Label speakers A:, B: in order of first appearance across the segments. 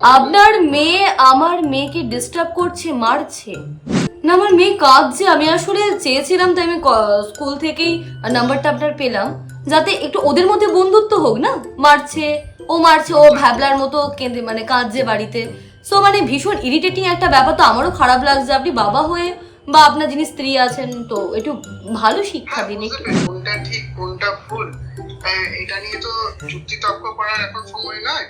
A: আপনার মেয়ে আমার মেয়েকে ডিস্টার্ব করছে, মারছে না। আমার মেয়ে কাঁদছে, আমি আসলে চেয়েছিলাম, তাই আমি স্কুল থেকেই নাম্বারটা আপনার পেলাম, যাতে একটু ওদের মধ্যে বন্ধুত্ব হোক না। মারছে, ও ভ্যাবলার মতো কেঁদে মানে কাঁদছে বাড়িতে। সো মানে ভীষণ ইরিটেটিং একটা ব্যাপার। তো আমারও খারাপ লাগছে, আপনি বাবা হয়ে বা আপনার যিনি স্ত্রী আছেন, তো একটু ভালো শিক্ষা দিন একটু।
B: কোনটা ঠিক কোনটা ভুল এটা নিয়ে তো যুক্তি তর্ক করার এখন সময় নয়।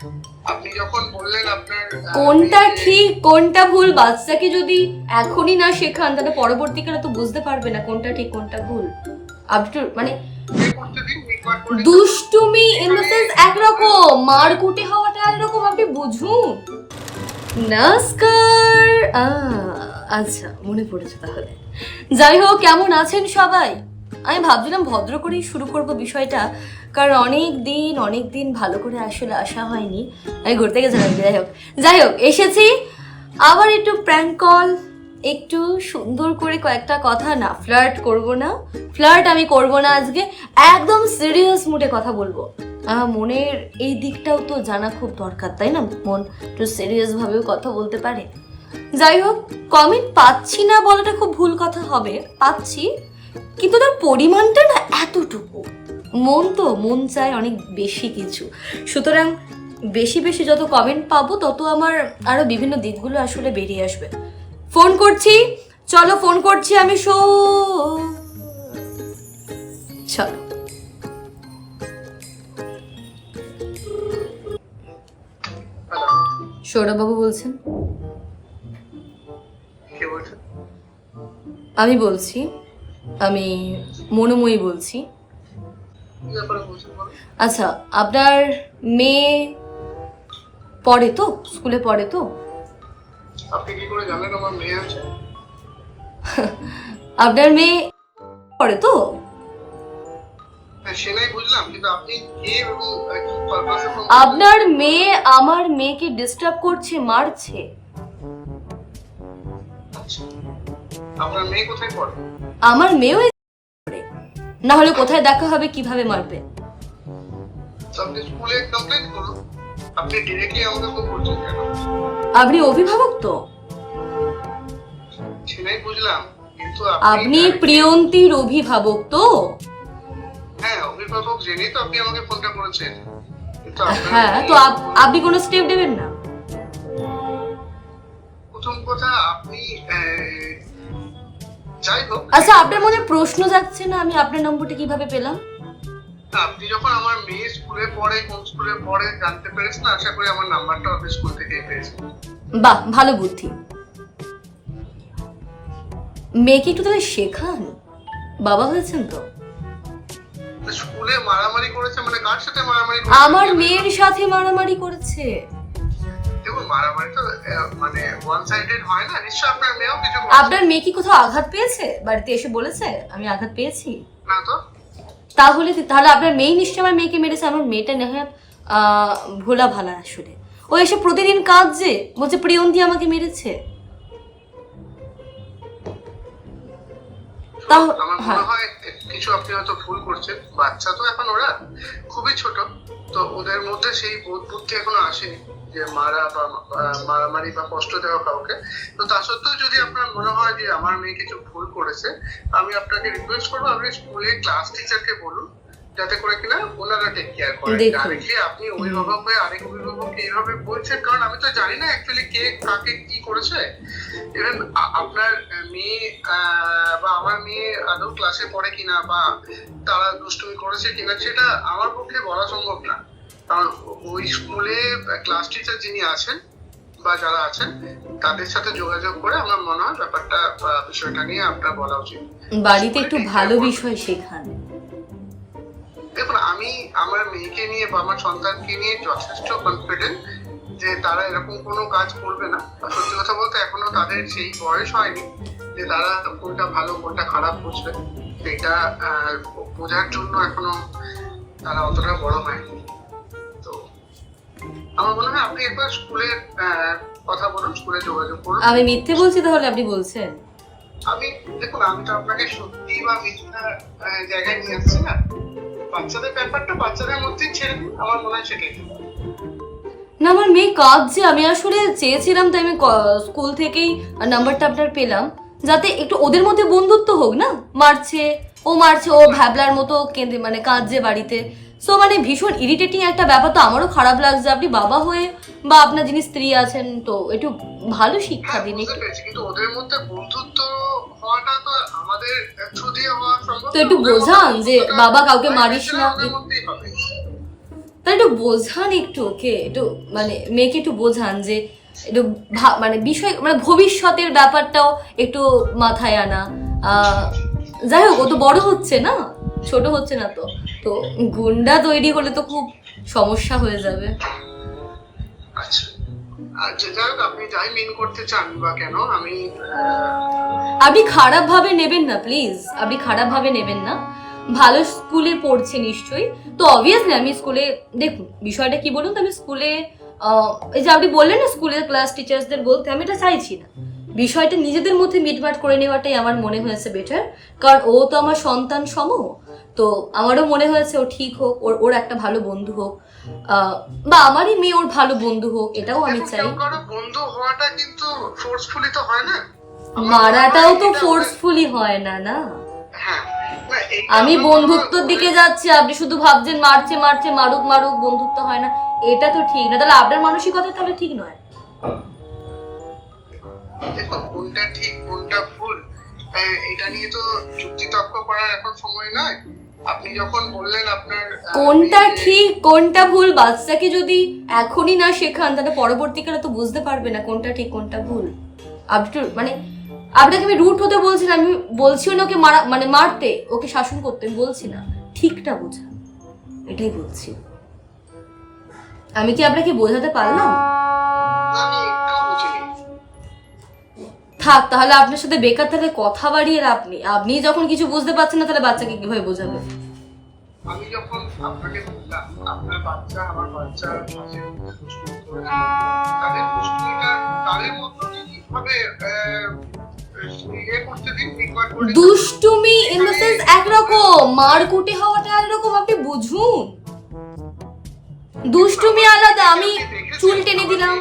B: আপনি যখন বললেন আপনার
A: কোনটা ঠিক কোনটা ভুল বাচ্চাকে যদি এখনই না শেখান, তাহলে পরবর্তীকালে তো বুঝতে পারবে না কোনটা ঠিক কোনটা ভুল। আপনি তো মানে দুষ্টুমি ইন দ্য সেন্স একরকম, মারকুটে হওয়াটা একরকম, আপনি বুঝুন। নমস্কার। আচ্ছা, মনে পড়েছে তাহলে। যাই হোক, কেমন আছেন সবাই? আমি ভাবছিলাম ভদ্র করেই শুরু করব বিষয়টা, কারণ অনেক দিন ভালো করে আসলে আসা হয়নি। আমি ঘুরতে গেছিলাম। যাই হোক এসেছি আবার একটু প্র্যাঙ্ক কল, একটু সুন্দর করে কয়েকটা কথা। না ফ্লার্ট আমি করব না আজকে, একদম সিরিয়াস মুডে কথা বলবো। মনের এই দিকটাও তো জানা খুব দরকার, তাই না? মন একটু সিরিয়াস ভাবেও কথা বলতে পারে। যাই হোক, কমেন্ট পাচ্ছি না বলাটা খুব ভুল কথা হবে, পাচ্ছি, কিন্তু তার পরিমাণটা না এতটুকু। মন চায় অনেক বেশি কিছু, সুতরাং বেশি যত কমেন্ট পাবো তত আমার আরো বিভিন্ন দিকগুলো আসলে বেরিয়ে আসবে। ফোন করছি, চলো ফোন করছি আমি। চলো। সৌরভবাবু বলছেন? আমি বলছি, আমি মনোময়ী বলছি। আচ্ছা, আপনার মেয়ে পড়ে তো, স্কুলে পড়ে তো?
B: আপনি কি করে জানেন আমার মেয়ে আছে?
A: আপনার মেয়ে পড়ে তো?
B: সেটাই বুঝলাম, কিন্তু আপনি কে এবং কি পারপাসে?
A: আপনার মেয়ে আমার মেয়েকে ডিস্টার্ব করছে, মারছে।
B: আপনার মেয়ে কোথায় পড়ে?
A: আমার মেয়েও পড়ে, না হলে কোথায় দেখা হবে, কিভাবে মারবে?
B: আপনি স্কুলে কমপ্লেইন করুন। আপনি ডাইরেক্টলি আমাকে ফোন করছেন কেন?
A: আপনি অভিভাবক তো?
B: সেটাই বুঝলাম, কিন্তু
A: আপনি প্রিয়ন্তীর অভিভাবক তো?
B: হ্যাঁ, অভিভাবক জেনেই তো আপনি আমাকে ফোনটা করেছেন। কিন্তু
A: হ্যাঁ, তো আপনি কোনো স্টেপ নেবেন না?
B: প্রথম কথা আপনি যাই হোক।
A: আচ্ছা, আপনার মনে প্রশ্ন যাচ্ছে না আমি আপনার নম্বরটা কিভাবে পেলাম?
B: আপনি যখন আমার মেয়ে স্কুলে পড়ে, কোন স্কুলে পড়ে জানতে পেরেছেন, আশা করি আমার নাম্বারটা আপনি স্কুল থেকেই পেয়েছেন।
A: বাহ, ভালো বুদ্ধি। মেয়েকে একটু তাহলে শেখান, বাবা হয়েছেন তো।
B: স্কুলে মারামারি করেছে মানে কার সাথে মারামারি করেছে?
A: আমার মেয়ের সাথে মারামারি করেছে।
B: দেখুন, মারামারি তো মানে ওয়ান সাইডেড হয় না, নিশ্চয়ই আপনার মেয়েও কিছু।
A: আপনার মেয়ে কি কোথাও আঘাত পেয়েছে? বাড়িতে এসে বলেছে আমি আঘাত পেয়েছি?
B: না তো।
A: তাহলে আপনার মেয়ে নিশ্চয়ই আমার মেয়েকে মেরেছে। আমার মেয়েটা নেহাত ভোলা ভালা আসলে। ও এসে প্রতিদিন কাঁদছে, বলছে প্রিয়ন্তী আমাকে মেরেছে।
B: আমার মনে হয় কিছু আপনি হয়তো ভুল করছেন। বাচ্চা তো এখন, ওরা খুবই ছোট, তো ওদের মধ্যে সেই বোধ বুদ্ধি এখনো আসেনি যে মারামারি বা কষ্ট দেওয়া কাউকে। তো তা সত্ত্বেও যদি আপনার মনে হয় যে আমার মেয়ে কিছু ভুল করেছে, আমি আপনাকে রিকোয়েস্ট করবো আপনি স্কুলে ক্লাস টিচারকে বলুন, যাতে করে কিনা ওনারা টেক কেয়ার করেন। ডাইরেক্টলি আপনি অভিভাবক হয়ে আরেক অভিভাবককে এইভাবে বলছেন, কারণ আমি তো জানি না অ্যাকচুয়ালি কে কাকে কি করেছে। ইভেন আপনার মেয়ে বা আমার মেয়ে আদৌ ক্লাসে পড়ে কিনা বা তারা দুষ্টুমি করেছে কিনা সেটা আমার পক্ষে বলা সম্ভব না, কারণ ওই স্কুলে ক্লাস টিচার যিনি আছেন বা যারা আছেন তাদের সাথে যোগাযোগ করে আমার মনে হয় ব্যাপারটা বা বিষয়টা নিয়ে আপনার বলা উচিত।
A: বাড়িতে একটু ভালো বিষয় শেখান।
B: দেখুন, আমি আমার মেয়েকে নিয়ে বা আমার সন্তানকে নিয়ে যথেষ্ট কনফিডেন্ট যে তারা এরকম কোনো কাজ করবে না। সত্যি কথা বলতে এখনো তাদের সেই বয়স হয়নি যে তারা কোনটা ভালো কোনটা খারাপ বুঝবে, সেটা বোঝার জন্য এখনো তারা অতটা বড় হয়নি। তো আমার মনে হয় আপনি একবার স্কুলের কথা বলুন, স্কুলে যোগাযোগ করুন।
A: আমি মিথ্যে বলছি তাহলে আপনি বলছেন?
B: দেখুন, আমি তো আপনাকে সত্যি বা মিথ্যা জায়গায় নিয়ে আসছি না। বাচ্চাদের ব্যাপারটা বাচ্চাদের মধ্যেই ছেড়ে দিন, আমার মনে হয় সেটাই।
A: না আমার মেয়ে কাঁদছে, আমি আসলে চেয়েছিলাম, তাই আমি স্কুল থেকেই নাম্বারটা আপনার পেলাম, যাতে একটু ওদের মধ্যে বন্ধুত্ব হোক না। মারছে, ও মারছে, ও ভ্যাবলার মতো কেঁদে মানে কাঁদছে বাড়িতে। সো মানে ভীষণ ইরিটেটিং একটা ব্যাপার। তো আমারও খারাপ লাগছে, আপনি বাবা হয়ে বা আপনার যিনি স্ত্রী আছেন, তো একটু ভালো শিক্ষা
B: হ্যাঁ
A: দিন
B: বুঝতে
A: একটু।
B: পেরেছি, কিন্তু ওদের মধ্যে বন্ধুত্ব হওয়াটা তো আমাদের থ্রু দিয়ে হওয়া সম্ভব
A: তো
B: না।
A: একটু
B: ওদের মধ্যে
A: বোঝান যে
B: বন্ধুত্বটা
A: বাবা কাউকে
B: by
A: মারিস
B: nature
A: না,
B: ওদের মধ্যেই হবে।
A: তাই একটু বোঝান একটু ওকে, একটু মানে মেয়েকে একটু বোঝান যে একটু মানে বিষয় মানে ভবিষ্যতের ব্যাপারটাও একটু মাথায় আনা। যাই হোক, ও তো বড় হচ্ছে না, ছোট হচ্ছে না। তো তো গুন্ডা তৈরি হলে তো খুব সমস্যা হয়ে যাবে।
B: আচ্ছা, আর যাই হোক আপনি যাই মিন করতে চান বা কেন, আমি
A: আপনি খারাপ ভাবে নেবেন না প্লিজ, আপনি খারাপ ভাবে নেবেন না। ভালো স্কুলে পড়ছে নিশ্চয়ই, তো অবভিয়াসলি আমি স্কুলে, দেখুন বিষয়টা কি বলুন তো, আমি স্কুলে এই যে আপনি বললেন না স্কুলের ক্লাস টিচার্সদের বলতে, আমি এটা চাইছি না। বিষয়টা নিজেদের মধ্যে মিটমাট করে নেওয়াটাই আমার মনে হয়েছে বেটার, কারণ ও তো আমার সন্তান সম। তো আমারও মনে হয়েছে ও ঠিক হোক, ওর ওর একটা ভালো বন্ধু হোক, বা আমারই মেয়ে ওর ভালো বন্ধু হোক, এটাও আমি চাই।
B: কেউ কারো বন্ধু হওয়াটা কিন্তু ফোর্সফুলি তো হয় না।
A: মারাটাও তো ফোর্সফুলি হয় না, না?
B: হ্যাঁ, না,
A: আমি বন্ধুত্বর দিকে যাচ্ছি, আপনি শুধু ভাবছেন মারছে মারছে, মারুক মারুক, বন্ধুত্ব হয় না, এটা তো ঠিক না। তাহলে আপনার মানসিকতা তাহলে ঠিক নয়।
B: দেখুন কোনটা ঠিক কোনটা ভুল এটা নিয়ে তো যুক্তি তর্ক করার এখন সময় নয়। আপনি যখন বললেন আপনার
A: কোনটা ঠিক কোনটা ভুল বাচ্চাকে যদি এখনই না শেখান, তাহলে পরবর্তীকালে তো বুঝতে পারবে না কোনটা ঠিক কোনটা ভুল। আপনি তো মানে আপনাকে আমি রুট হতে বলছি না, আমি বলছিও না ওকে মারা মানে মারতে, ওকে শাসন করতে আমি বলছি না, ঠিকটা বোঝা, এটাই বলছি। আমি কি আপনাকে বোঝাতে পারলাম?
B: আমি একটু বুঝিনি।
A: থাক, তাহলে আপনার সাথে বেকার তাহলে কথা বাড়িয়ে আপনি আপনি যখন কিছু বুঝতে পারছেন না, তাহলে বাচ্চাকে কিভাবে বোঝাবে?
B: আমি যখন আপনাকে বললাম আপনার বাচ্চা আমার বাচ্চার পাশে দুষ্টুমি করে, তাদের দুষ্টুমিটা তাদের মতো কিভাবে ইয়ে করতে দিন, রিকোয়ার করে দিন।
A: দুষ্টুমি ইন দ্য সেন্স একরকম, মারকুটে হওয়াটা একরকম, আপনি বুঝুন। দুষ্টুমি আলাদা, আমি চুল টেনে দিলাম।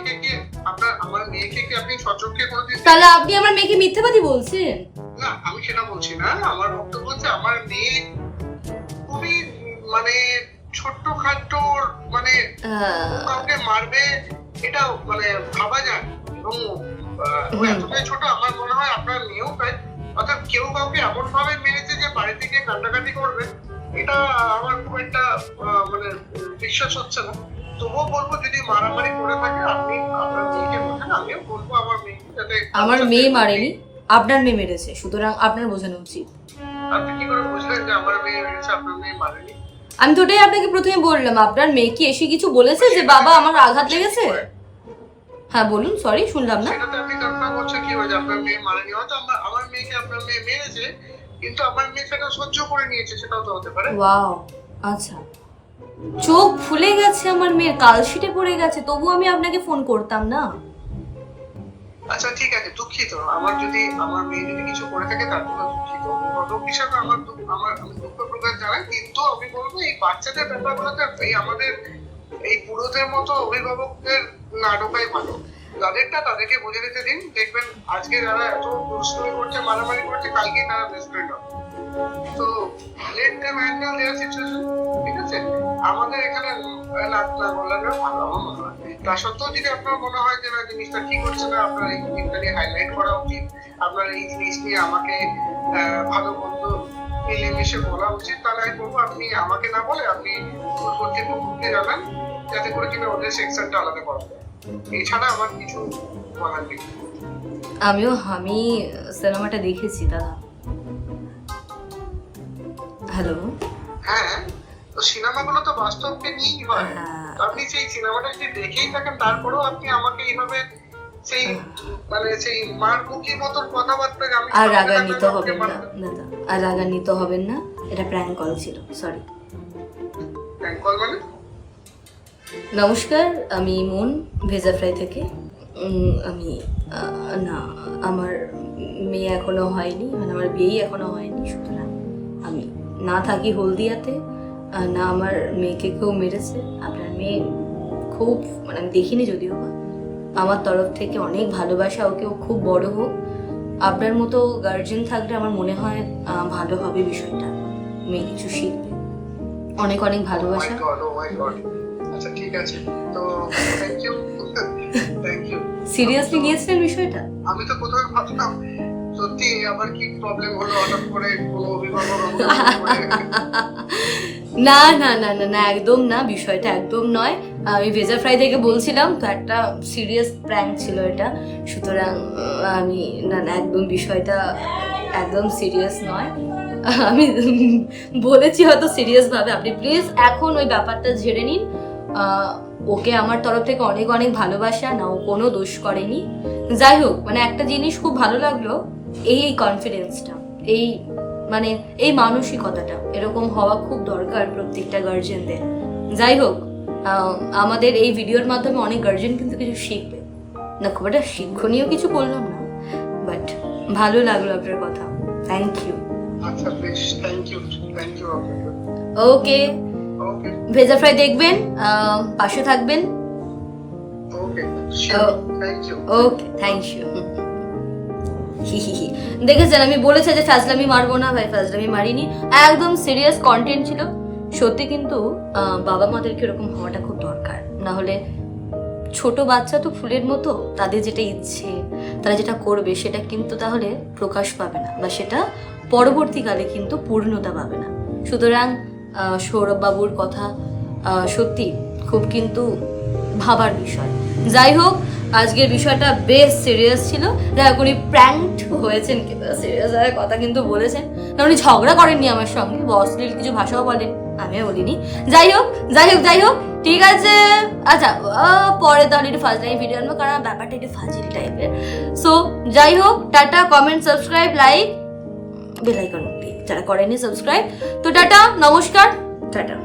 B: আমার মেয়েকে কি আপনি সচক্ষে কোনোদিন
A: তাহলে আপনি আমার মেয়েকে মিথ্যাবাদী বলছেন?
B: না, আমি সেটা বলছি না। আমার বক্তব্য হচ্ছে আমার মেয়ে খুবই মানে ছোট্ট খাট্টো, মানে কাউকে মারবে এটা মানে ভাবা যায়, এবং ও এতটাই ছোট। আমার মনে হয় আপনার মেয়েও তাই। অর্থাৎ কেউ কাউকে এমন ভাবে মেরেছে যে বাড়ি থেকে কান্নাকাটি করবে, এটা আমার খুব একটা মানে বিশ্বাস হচ্ছে না। তবুও বলবো যদি মারামারি করে থাকে আপনি আপনার মেয়েকে বোঝান, আমিও বলবো আমার মেয়েকে যাতে।
A: আমার মেয়ে মারেনি, আপনার মেয়ে মেরেছে, সুতরাং আপনার বোঝানো উচিত।
B: আপনি কি করে বুঝলেন যে আমার মেয়ে মেরেছে আপনার মেয়ে মারেনি?
A: আমি তো ওটাই আপনাকে প্রথমে বললাম, আপনার মেয়ে কি এসে কিছু বলেছে যে বাবা আমার আঘাত লেগেছে? হ্যাঁ বলুন, সরি শুনলাম না।
B: সেটাতে আপনি কনফার্ম করছেন কি হয়েছে আপনার মেয়ে মারেনি? হয়তো আমার মেয়েকে আপনার মেয়ে মেরেছে, কিন্তু আমার মেয়ে সেটা সহ্য করে নিয়েছে, সেটাও তো হতে পারে।
A: ওয়াও, আচ্ছা। চোখ ফুলে গেছে আমার মেয়ের, কালশিটে পড়ে গেছে, তবু আমি আপনাকে ফোন করতাম না।
B: আচ্ছা ঠিক আছে, দুঃখিত। আমার মেয়ে যদি কিছু করে থাকে তার জন্য দুঃখিত। অভিভাবক হিসাবে আমি দুঃখ প্রকাশ জানাই, কিন্তু আমি বলবো এই বাচ্চাদের ব্যাপারগুলোতে এই আমাদের এই পুরোদের মতো অভিভাবকদের না ঢোকাই ভালো। যাদেরটা তাদেরকে বুঝে দিতে দিন, দেখবেন আজকে যারা এত দুষ্টুমি করছে মারামারি করছে, কালকে তারা বেস্ট ফ্রেন্ড হবে। তো লেট দেম হ্যান্ডেল দেয়ার সিচুয়েশন, ঠিক আছে? আমাদের এখানে লাগ না বললে ভালো আমার মনে হয়। তা সত্ত্বেও যদি আপনার মনে হয় যে না জিনিসটা ঠিক হচ্ছে না, আপনার এই জিনিসটা নিয়ে হাইলাইট করা উচিত, আপনার এই জিনিস নিয়ে আমাকে ভালো বন্ধু মিলেমিশে বলা উচিত, তাহলে আমি বলবো আপনি আমাকে না বলে আপনি স্কুল কর্তৃপক্ষকে জানান, যাতে করে কিনা ওদের সেকশনটা আলাদা করা যায়। এছাড়া আমার কিছু বলার নেই।
A: আমি সিনেমাটা দেখেছি দাদা। হ্যালো।
B: হ্যাঁ, তো সিনেমাগুলো তো বাস্তবকে নিয়েই হয়। আপনি সেই সিনেমাটা যদি দেখেই থাকেন, তারপরেও আপনি আমাকে এইভাবে সেই মানে সেই মারমুখী মতো কথাবার্তা, আমি
A: আর রাগান্বিত হবেন না দাদা, আর রাগান্বিত হবেন না, এটা প্র্যাঙ্ক কল ছিল, সরি।
B: প্র্যাঙ্ক কল মানে?
A: নমস্কার, আমি মন ভেজা ফ্রাই থেকে। আমি না, আমার মেয়ে এখনো হয়নি, মানে আমার বিয়েই এখনো হয়নি, সুতরাং আমি না থাকি হলদিয়াতে, না আমার মেয়েকে কেউ মেরেছে। আপনার মেয়ে খুব মানে আমি দেখিনি যদিও বা, আমার তরফ থেকে অনেক ভালোবাসা ওকে, ও খুব বড় হোক। আপনার মতো গার্জেন থাকলে আমার মনে হয় ভালো হবে বিষয়টা, মেয়ে কিছু শিখবে। অনেক অনেক ভালোবাসা।
B: Oh my God. আচ্ছা ঠিক আছে, তো thank you thank you.
A: Seriously নিয়েছিলেন বিষয়টা?
B: আমি তো প্রথমে ভাবতাম সত্যি আবার কি প্রবলেম হলো হঠাৎ করে কোনো অভিভাবক
A: না না না না না, একদম না, বিষয়টা একদম নয়। আমি ভেজা ফ্রাই থেকে বলছিলাম তো, একটা সিরিয়াস প্র্যাঙ্ক ছিল এটা, সুতরাং আমি না না একদম বিষয়টা একদম সিরিয়াস নয়। আমি বলেছি হয়তো সিরিয়াস ভাবে, আপনি প্লিজ এখন ওই ব্যাপারটা ঝেড়ে নিন। ওকে আমার তরফ থেকে অনেক অনেক ভালোবাসা, না ও কোনো দোষ করেনি। যাই হোক, মানে একটা জিনিস খুব ভালো লাগলো, এই কনফিডেন্সটা, এই মানে এই মানসিকতাটা এরকম হওয়া খুব দরকার প্রত্যেকটা গার্জেনদের। যাই হোক, আমাদের এই ভিডিওর মাধ্যমে অনেক গার্জেন কিন্তু কিছু শিখবে না, খুব একটা শিক্ষণীয় কিছু বললাম না, বাট ভালো লাগলো আপনার কথা। Thank you.
B: আচ্ছা বেশ, থ্যাংক ইউ আপনাকে।
A: ওকে,
B: ওকে
A: ভেজা ফ্রাই দেখবেন, পাশে থাকবেন।
B: Okay sure, thank you.
A: Okay, thank you. দেখেছেন, আমি বলেছি যে ফাজলামি মারবো না, ভাই ফাজলামি মারিনি, একদম সিরিয়াস কন্টেন্ট ছিল। সত্যি কিন্তু বাবা মাদেরকে এরকম হওয়াটা খুব দরকার, না হলে ছোট বাচ্চা তো ফুলের মতো, তাদের যেটা ইচ্ছে তারা যেটা করবে সেটা কিন্তু তাহলে প্রকাশ পাবে না, বা সেটা পরবর্তীকালে কিন্তু পূর্ণতা পাবে না। সুতরাং সৌরভ বাবুর কথা সত্যি খুব কিন্তু ভাবার বিষয়। যাই হোক, আজকের বিষয়টা বেশ সিরিয়াস ছিল। যাই হোক, উনি প্র্যাঙ্কড হয়েছেন কিন্তু সিরিয়াস হওয়ার কথা কিন্তু বলেছেন, না উনি ঝগড়া করেননি আমার সঙ্গে, অশ্লীল কিছু ভাষাও বলেন, আমিও বলিনি। যাই হোক যাই হোক যাই হোক, ঠিক আছে। আচ্ছা, পরে তাহলে একটু ফাজলামি ভিডিও আনবো, কারণ ব্যাপারটা একটু ফাজিল টাইপের। সো যাই হোক, tata, comment, subscribe, like, bell icon যারা করেনি সাবস্ক্রাইব। তো টাটা, নমস্কার, টাটা।